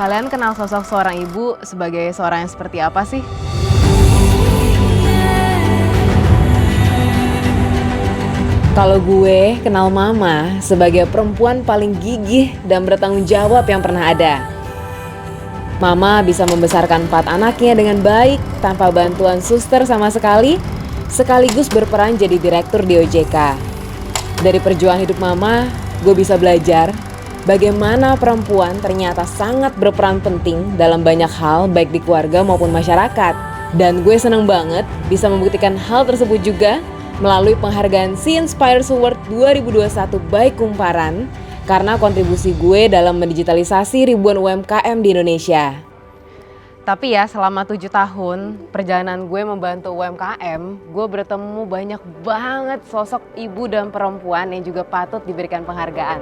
Kalian kenal sosok seorang ibu sebagai seorang yang seperti apa sih? Kalau gue kenal Mama sebagai perempuan paling gigih dan bertanggung jawab yang pernah ada. Mama bisa membesarkan 4 anaknya dengan baik tanpa bantuan suster sama sekali, sekaligus berperan jadi direktur di OJK. Dari perjuangan hidup Mama, gue bisa belajar bagaimana perempuan ternyata sangat berperan penting dalam banyak hal baik di keluarga maupun masyarakat. Dan gue seneng banget bisa membuktikan hal tersebut juga melalui penghargaan She Inspires Award 2021 by Kumparan karena kontribusi gue dalam mendigitalisasi ribuan UMKM di Indonesia. Tapi ya selama 7 tahun perjalanan gue membantu UMKM, gue bertemu banyak banget sosok ibu dan perempuan yang juga patut diberikan penghargaan.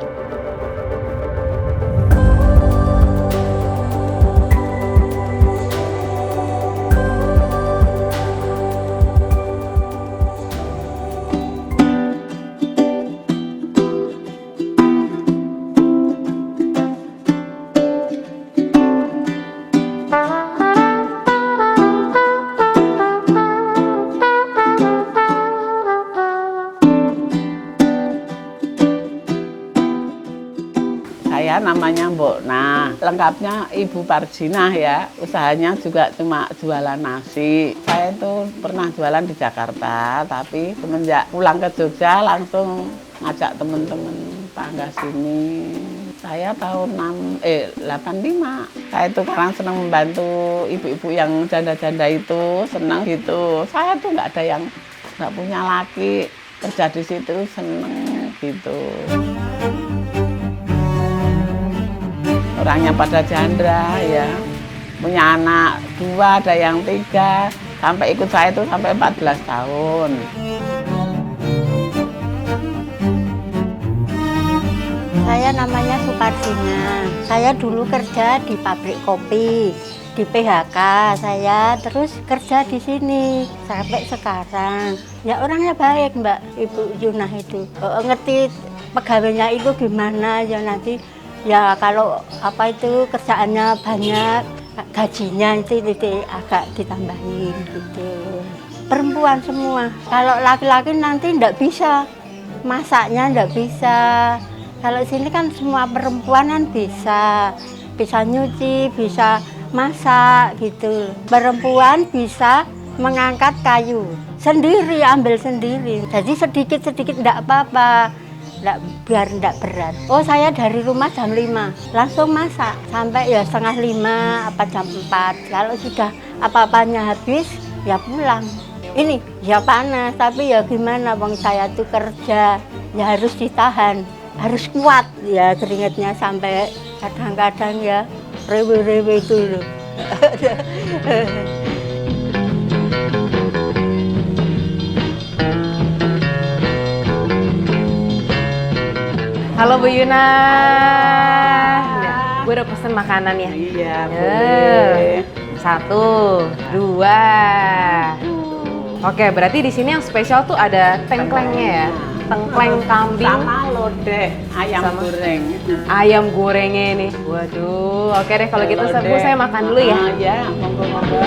Saya namanya Mbok Nah, lengkapnya Ibu Parjinah ya. Usahanya juga cuma jualan nasi. Saya itu pernah jualan di Jakarta, tapi semenjak pulang ke Jogja langsung ngajak teman-teman tangga sini. Saya tahun 85. Saya itu karena senang membantu ibu-ibu yang janda-janda itu, senang gitu. Saya tuh nggak ada yang nggak punya laki, kerja di situ seneng gitu. Orangnya pada janda ya, punya anak 2, ada yang 3, sampai ikut saya itu sampai 14 tahun. Saya namanya Suparjina. Saya dulu kerja di pabrik kopi, di PHK saya, terus kerja di sini sampai sekarang. Ya orangnya baik Mbak, Ibu Yunah itu. Ngerti pegawainya itu gimana ya nanti. Ya kalau apa itu kerjaannya banyak, gajinya itu agak ditambahin gitu. Perempuan semua. Kalau laki-laki nanti enggak bisa, masaknya enggak bisa. Kalau sini kan semua perempuan kan bisa nyuci, bisa masak gitu. Perempuan bisa mengangkat kayu sendiri, ambil sendiri. Jadi sedikit-sedikit enggak apa-apa. Biar enggak berat. Oh saya dari rumah jam 5 langsung masak sampai ya setengah 5 apa jam 4. Kalau sudah apa-apanya habis ya pulang. Ini ya panas tapi ya gimana bang, saya tuh kerja ya harus ditahan, harus kuat ya, keringatnya sampai kadang-kadang ya rewe-rewe itu loh. Halo Bu Yuna. Gue udah pesen makanan ya. Iya, boleh. 1, 2. Oke, berarti di sini yang spesial tuh ada tengklengnya ya. Tengkleng kambing sama lodeh ayam goreng. Ayam gorengnya ini. Waduh. Oke deh kalau gitu Bu, saya makan dulu ya. Ya, monggo-monggo.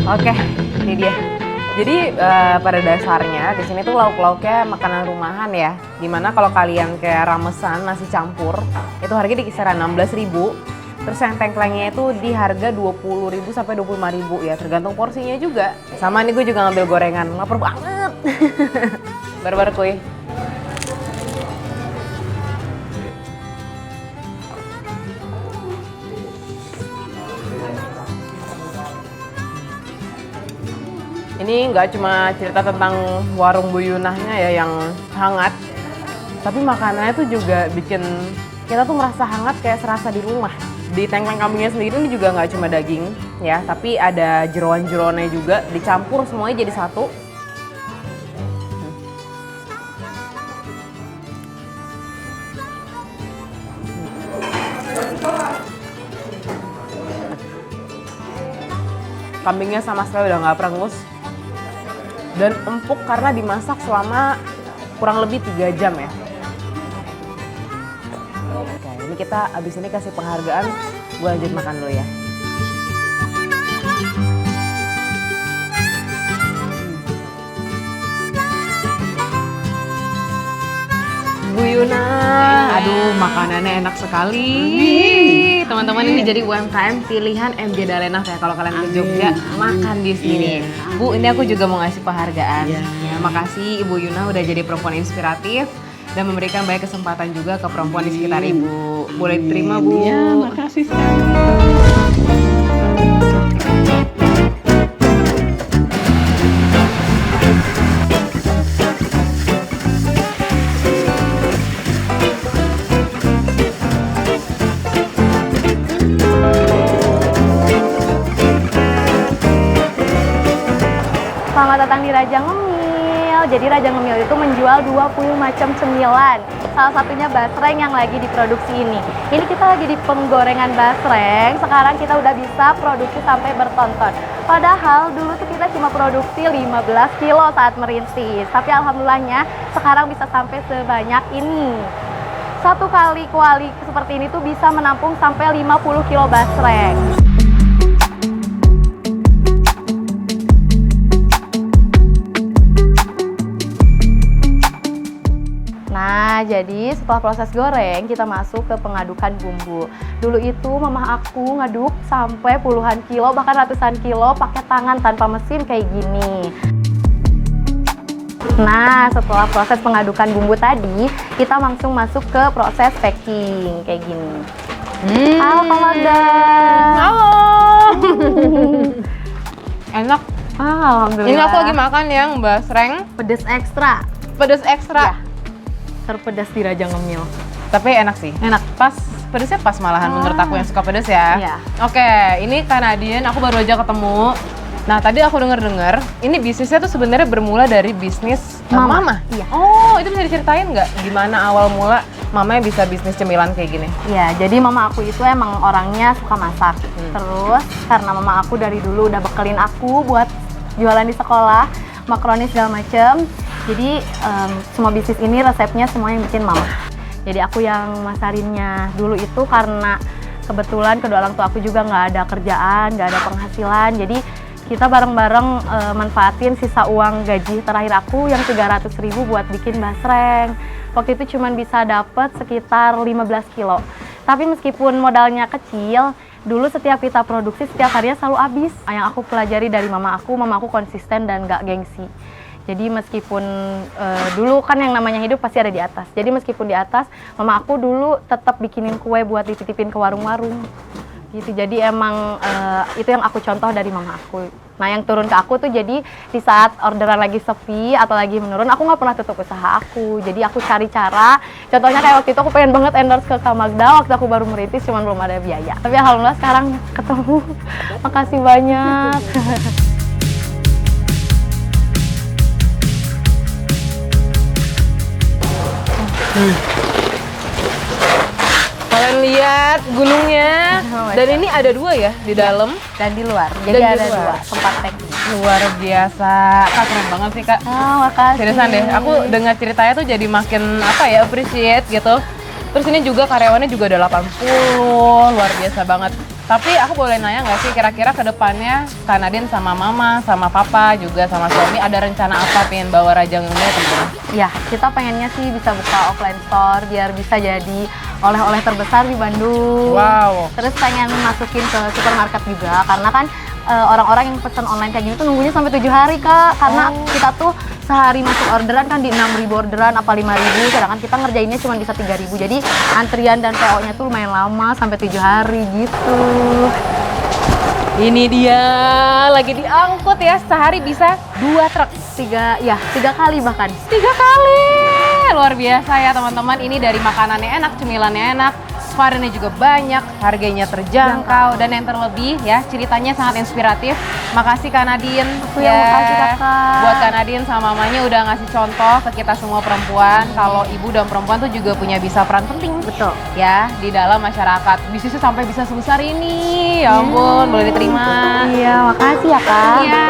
Oke, ini dia. Jadi pada dasarnya di sini tuh lauk-lauknya makanan rumahan ya. Dimana kalau kalian kayak ramesan, nasi campur, itu harganya di kisaran 16.000. Terus yang tengklengnya itu di harga 20.000 sampai 25.000 ya, tergantung porsinya juga. Sama nih gue juga ngambil gorengan, lapar banget. Barbar kuy. Ini nggak cuma cerita tentang warung Bu Yunahnya ya yang hangat, tapi makanannya tuh juga bikin kita tuh merasa hangat kayak serasa di rumah. Di tengkleng kambingnya sendiri ini juga nggak cuma daging ya, tapi ada jeroan-jeroannya juga, dicampur semuanya jadi satu. Kambingnya sama sekali udah nggak perengus dan empuk karena dimasak selama kurang lebih 3 jam ya. Oke, ini kita abis ini kasih penghargaan, gue lanjut makan dulu ya. Bu Yuna, aduh makanannya enak sekali. Teman-teman ini jadi UMKM pilihan MG Dalenaf ya kalau kalian ke Jogja makan di sini. Bu, ini aku juga mau ngasih penghargaan. Ya, makasih Ibu Yuna udah jadi perempuan inspiratif dan memberikan banyak kesempatan juga ke perempuan di sekitar Ibu. Boleh diterima Bu? Iya, makasih sekali. Selamat datang di Raja Ngemil. Jadi Raja Ngemil itu menjual 20 macam cemilan. Salah satunya basreng yang lagi diproduksi ini. Ini kita lagi di penggorengan basreng. Sekarang kita udah bisa produksi sampai berton-ton. Padahal dulu tuh kita cuma produksi 15 kilo saat merintis. Tapi alhamdulillahnya sekarang bisa sampai sebanyak ini. Satu kali kuali seperti ini tuh bisa menampung sampai 50 kilo basreng. Nah, jadi setelah proses goreng, kita masuk ke pengadukan bumbu. Dulu itu mama aku ngaduk sampai puluhan kilo, bahkan ratusan kilo pakai tangan tanpa mesin kayak gini. Nah, setelah proses pengadukan bumbu tadi, kita langsung masuk ke proses packing kayak gini. Halo Kak Magda. Halo. Enak. Alhamdulillah. Ini aku lagi makan yang basreng pedes ekstra. pedas ekstra. Ya. Terpedas di Raja Ngemil. Tapi enak sih. Enak. Pas, pedasnya pas malahan menurut aku yang suka pedas ya. Iya. Oke, ini Kak Nadine, aku baru aja ketemu. Nah, tadi aku denger-dengar, ini bisnisnya tuh sebenarnya bermula dari bisnis mama. Iya. Oh, itu bisa diceritain nggak gimana awal mula mamanya bisa bisnis cemilan kayak gini? Iya, jadi mama aku itu emang orangnya suka masak. Terus karena mama aku dari dulu udah bekelin aku buat jualan di sekolah, makaroni segala macem. Jadi semua bisnis ini resepnya semua yang bikin mama. Jadi aku yang masarinnya. Dulu itu karena kebetulan kedua orang tua aku juga nggak ada kerjaan, nggak ada penghasilan. Jadi kita bareng-bareng manfaatin sisa uang gaji terakhir aku yang 300.000 buat bikin basreng. Waktu itu cuma bisa dapet sekitar 15 kilo. Tapi meskipun modalnya kecil, dulu setiap kita produksi setiap harinya selalu habis. Yang aku pelajari dari mama aku konsisten dan nggak gengsi. Jadi meskipun dulu kan yang namanya hidup pasti ada di atas. Jadi meskipun di atas, mama aku dulu tetap bikinin kue buat dititipin ke warung-warung. Gitu. Jadi emang itu yang aku contoh dari mama aku. Nah yang turun ke aku tuh jadi di saat orderan lagi sepi atau lagi menurun, aku nggak pernah tutup usaha aku. Jadi aku cari cara. Contohnya kayak waktu itu aku pengen banget endorse ke Kak Magda waktu aku baru merintis, cuman belum ada biaya. Tapi alhamdulillah sekarang ketemu. Makasih banyak. Kalian lihat gunungnya, dan ini ada 2 ya di dalam Dan di luar. Dan Jadi di ada luar. 2 tempat packing. luar biasa. Kak keren banget sih Kak. Oh, makasih. Seriusan deh, aku dengar ceritanya tuh jadi makin apa ya, appreciate gitu. Terus ini juga karyawannya juga ada 80, luar biasa banget. Tapi aku boleh nanya nggak sih kira-kira ke depannya Kak Nadine sama mama, sama papa, juga sama suami ada rencana apa pengen bawa Raja Ngemil kemana? Ya, kita pengennya sih bisa buka offline store biar bisa jadi oleh-oleh terbesar di Bandung. Wow. Terus pengen masukin ke supermarket juga karena kan orang-orang yang pesan online kayak gini tuh nunggunya sampai 7 hari Kak. Karena kita tuh sehari masuk orderan kan di 6.000 orderan apa 5.000, sedangkan kita ngerjainnya cuma bisa 3.000. Jadi antrian dan PO-nya tuh lumayan lama sampai 7 hari gitu. Ini dia lagi diangkut ya, sehari bisa 2 truk. 3 kali bahkan. 3 kali. Luar biasa ya teman-teman, ini dari makanannya enak, cemilannya enak, variannya juga banyak, harganya terjangkau, dan yang terlebih ya ceritanya sangat inspiratif. Makasih Kak Nadine. Makasih Kakak. Buat Kak Nadine sama mamanya udah ngasih contoh ke kita semua perempuan kalau ibu dan perempuan tuh juga punya bisa peran penting. Betul. Ya di dalam masyarakat. Bisnisnya sampai bisa sebesar ini. Ya ampun, boleh diterima. Iya, makasih ya Kak. Iya.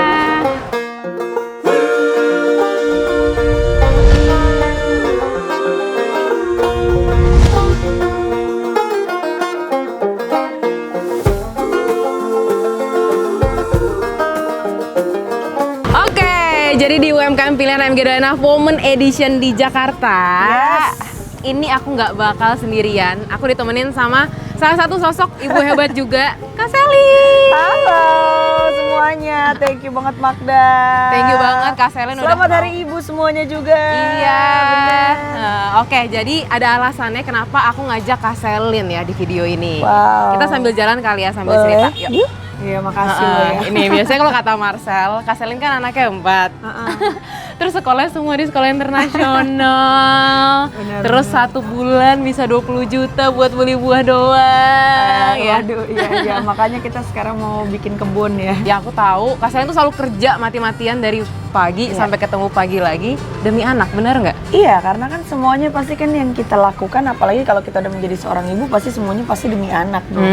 jadi di UMKM Pilihan AMG Dana Women Edition di Jakarta, ini aku nggak bakal sendirian. Aku ditemenin sama salah satu sosok ibu hebat juga, Kak Selin. Halo semuanya, thank you banget Magda. Thank you banget Kak Selin. Selamat Hari Ibu semuanya juga. Iya. Oke, jadi ada alasannya kenapa aku ngajak Kak Selin ya di video ini. Wow. Kita sambil jalan kali ya, sambil Boleh. cerita. Yuk. Iya makasih loh ya. Ini biasanya kalau kata Marcel, Kak Selin kan anaknya 4. Terus sekolah semua di sekolah internasional. Terus 1 bulan bisa 20 juta buat beli buah doang. Waduh, iya makanya kita sekarang mau bikin kebun ya. Ya aku tahu, Kak Selin tuh selalu kerja mati-matian dari pagi sampai ketemu pagi lagi demi anak, benar nggak? Iya, karena kan semuanya pasti kan yang kita lakukan, apalagi kalau kita udah menjadi seorang ibu, pasti semuanya pasti demi anak dong.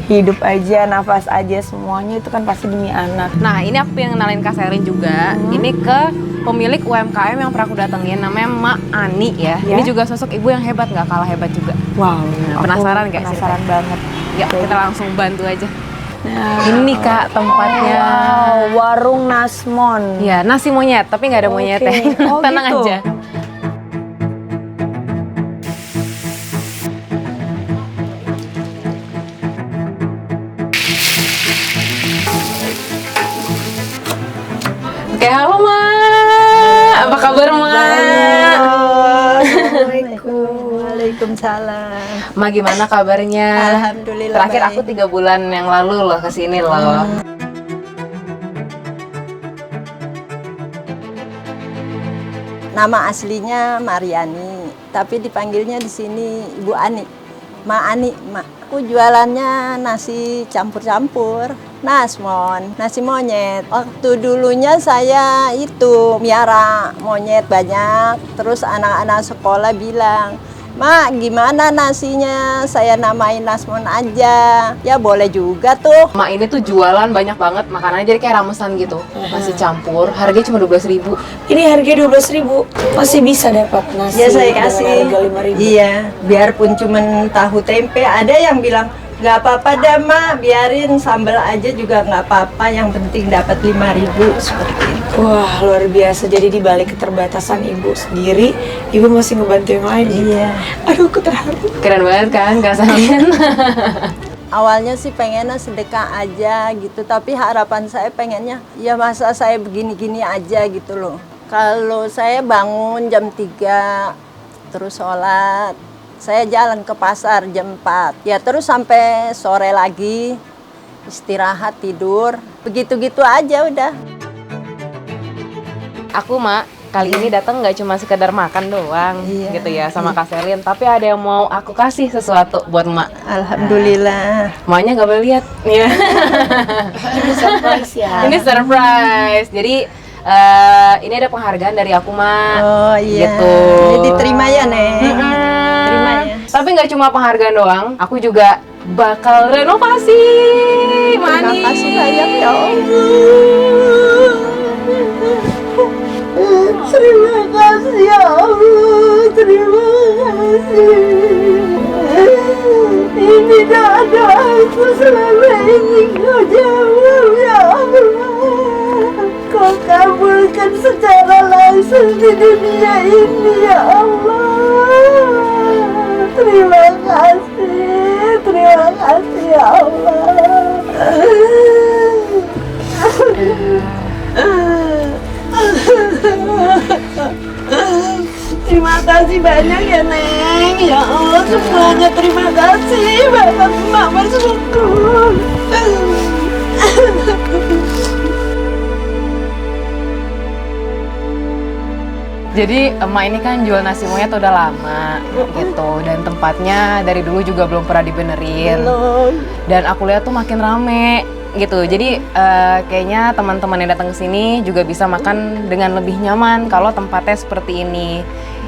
Hidup aja, nafas aja, semuanya itu kan pasti demi anak. Nah, ini aku pengen kenalin Kak Selin juga. Ini ke pemilik UMKM yang pernah aku datengin, namanya Mak Ani ya. Ini juga sosok ibu yang hebat, nggak kalah hebat juga. Wow, Penasaran nggak sih? Penasaran banget. Ya, kita langsung bantu aja. Ini Kak tempatnya. Wow, warung Nasmon. Ya, nasi monyet, tapi nggak ada monyetnya. Oh, Tenang gitu. aja. Oke, halo Ma. Apa kabar Ma? Assalamualaikum. Waalaikumsalam. Ma gimana kabarnya? Alhamdulillah Terakhir baik. aku 3 bulan yang lalu loh kesini loh. Nama aslinya Mariani, tapi dipanggilnya di sini Ibu Ani. Ma Ani, Ma. Aku jualannya nasi campur-campur, nasmon, nasi monyet. Waktu dulunya saya itu miara monyet banyak, terus anak-anak sekolah bilang, "Ma, gimana nasinya? Saya namain nasmon aja." Ya boleh juga tuh. Ma ini tuh jualan banyak banget makanannya, jadi kayak ramesan gitu. Nasi campur, harganya cuma 12.000. Ini harga 12.000, masih bisa dapat nasi. Ya saya dengan kasih. harga 5.000. Iya, biarpun cuman tahu tempe. Ada yang bilang nggak apa-apa dah Ma, biarin sambal aja juga nggak apa-apa. Yang penting dapat 5.000 seperti itu. Wah, luar biasa. Jadi di balik keterbatasan ibu sendiri, ibu masih ngebantu yang lain. Iya. Aduh, aku terharu. Keren banget kan Kak Selin? Awalnya sih pengennya sedekah aja gitu, tapi harapan saya pengennya ya masa saya begini-gini aja gitu loh. Kalau saya bangun jam 3, terus sholat, saya jalan ke pasar jam 4, ya terus sampai sore lagi, istirahat, tidur, begitu-gitu aja udah. Aku Ma, kali ini datang nggak cuma sekedar makan doang gitu ya sama Kak Selin, tapi ada yang mau aku kasih sesuatu buat Ma. Alhamdulillah. Maknya nggak boleh lihat. Ya. Ini surprise ya. Ini surprise. Jadi ini ada penghargaan dari aku Ma. Oh iya, Gitu. ini diterima ya Neng. Terima ya. Tapi nggak cuma penghargaan doang, aku juga bakal renovasi. Terima kasih banyak ya Allah. Terima kasih ya Allah, terima kasih. Ini doa-doaku selama ini kau jawab ya Allah. Kau kabulkan secara langsung di dunia ini ya Allah. Terima kasih ya Allah. Terima kasih banyak ya Neng. Ya Allah semuanya terima kasih banget. Mak bersyukur. Jadi emak ini kan jual nasi monyet udah lama gitu, dan tempatnya dari dulu juga belum pernah dibenerin. Dan aku lihat tuh makin rame gitu. Jadi kayaknya teman-teman yang datang ke sini juga bisa makan dengan lebih nyaman kalau tempatnya seperti ini.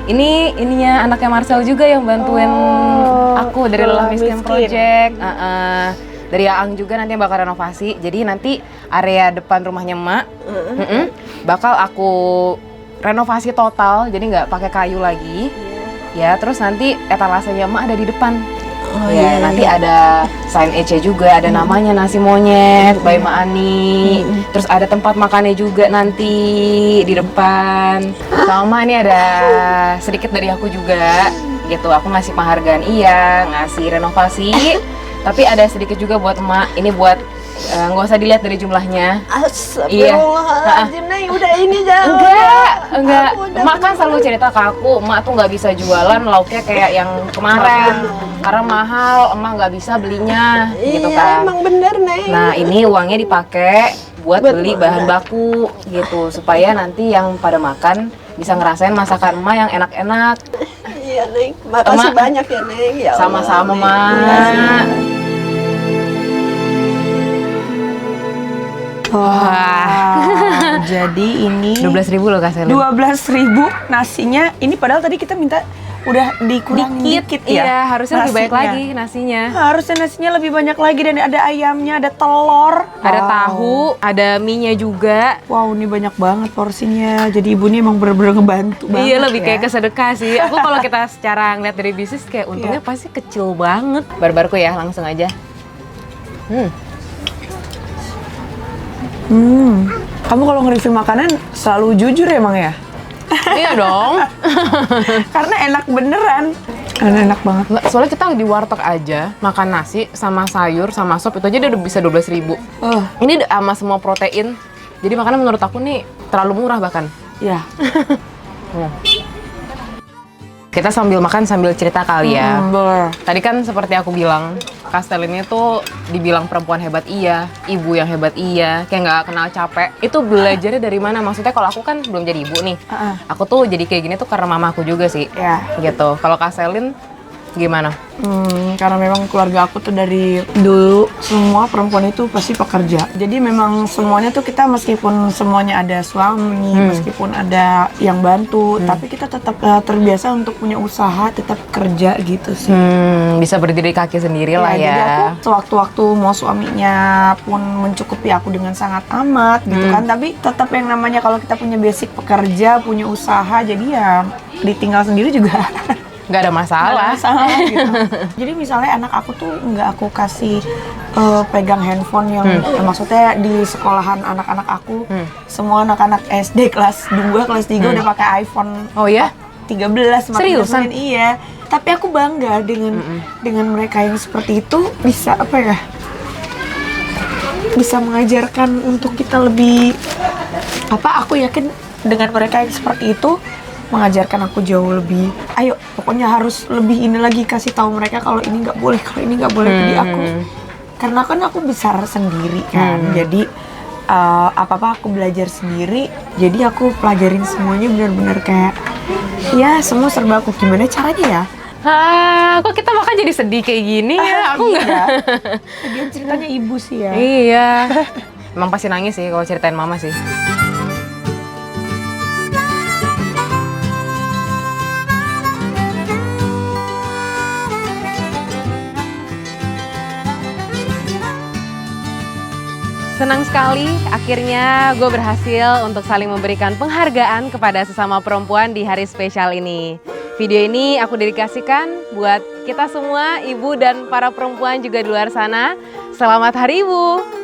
Ini ininya anaknya Marcel juga yang bantuin aku dari Lelah Miskin Project. Dari Aang juga nanti bakal renovasi. Jadi nanti area depan rumahnya emak bakal aku renovasi total, jadi nggak pakai kayu lagi. Ya, terus nanti etalasenya emak ada di depan. Ya, nanti ada sign EC juga, ada namanya nasi monyet, by Ma Ani. Terus ada tempat makannya juga nanti di depan. Sama ini ada sedikit dari aku juga, gitu. Aku ngasih penghargaan iya, ngasih renovasi. Tapi ada sedikit juga buat emak. Ini buat nggak usah dilihat dari jumlahnya. Astagfirullahaladzim, Neng, udah ini jangan. Enggak. Emak kan selalu cerita ke aku, emak tuh nggak bisa jualan lauknya kayak yang kemarin karena mahal, emak nggak bisa belinya, gitu kan. Emang bener, Neng. Nah, ini uangnya dipakai buat beli bahan baku gitu supaya nanti yang pada makan bisa ngerasain masakan emak yang enak-enak. Iya, Neng. Makasih Emak. banyak ya, Neng. Ya Allah, Sama-sama, Neng. Mak. Wah, jadi ini 12.000 loh Kak Selin. 12.000 nasinya. Ini padahal tadi kita minta udah dikurangin dikit ya. Iya, harusnya lebih baik nasinya. lagi nasinya. Harusnya nasinya lebih banyak lagi dan ada ayamnya, ada telur, Ada Wow. tahu, ada mie-nya juga. Wow, ini banyak banget porsinya. Jadi ibu ini emang bener-bener ngebantu banget. Iya, lebih ya. kayak kesedekah sih. Aku kalau kita secara ngeliat dari bisnis kayak untungnya pasti kecil banget. Barbarku ya, langsung aja. Kamu kalau nge-review makanan selalu jujur emang ya? Iya dong. Karena enak beneran. Enak banget. Nggak, soalnya kita di warteg aja makan nasi sama sayur sama sop itu aja udah bisa 12.000. Ini sama semua protein. Jadi makanan menurut aku nih terlalu murah bahkan. Ya. Kita sambil makan sambil cerita kali ya. Boleh. Tadi kan seperti aku bilang, Kastel ini tuh dibilang perempuan hebat iya, ibu yang hebat iya, kayak nggak kenal capek. Itu belajarnya dari mana? Maksudnya kalau aku kan belum jadi ibu nih, aku tuh jadi kayak gini tuh karena mama aku juga sih, Ya. gitu. Kalau Kastelin gimana? Karena memang keluarga aku tuh dari dulu semua perempuan itu pasti pekerja. Jadi memang semuanya tuh kita meskipun semuanya ada suami, meskipun ada yang bantu, tapi kita tetap terbiasa untuk punya usaha, tetap kerja gitu sih. Bisa berdiri kaki sendiri lah Jadi ya. aku sewaktu-waktu mau suaminya pun mencukupi aku dengan sangat amat gitu kan. Tapi tetap yang namanya kalau kita punya basic pekerja, punya usaha, jadi ya ditinggal sendiri juga Nggak ada masalah. gitu. Jadi misalnya anak aku tuh nggak aku kasih pegang handphone yang maksudnya di sekolahan anak-anak aku semua anak-anak SD kelas 2, kelas 3 udah pakai iPhone. Oh ya? 13 makin Seriusan? kesini, iya. Tapi aku bangga dengan mereka yang seperti itu bisa apa ya? Bisa mengajarkan untuk kita lebih aku yakin dengan mereka yang seperti itu mengajarkan aku jauh lebih. Ayo, pokoknya harus lebih ini lagi kasih tahu mereka kalau ini nggak boleh, kalau ini nggak boleh. Jadi aku karena kan aku besar sendiri kan. Jadi apa-apa aku belajar sendiri. Jadi aku pelajarin semuanya benar-benar kayak ya semua serba aku gimana caranya ya. Kok kita makan jadi sedih kayak gini ya? Aku nggak. Lagian ceritanya ibu sih ya. Iya. Emang pasti nangis sih kalau ceritain mama sih. Senang sekali, akhirnya gue berhasil untuk saling memberikan penghargaan kepada sesama perempuan di hari spesial ini. Video ini aku dedikasikan buat kita semua, ibu dan para perempuan juga di luar sana. Selamat Hari Ibu!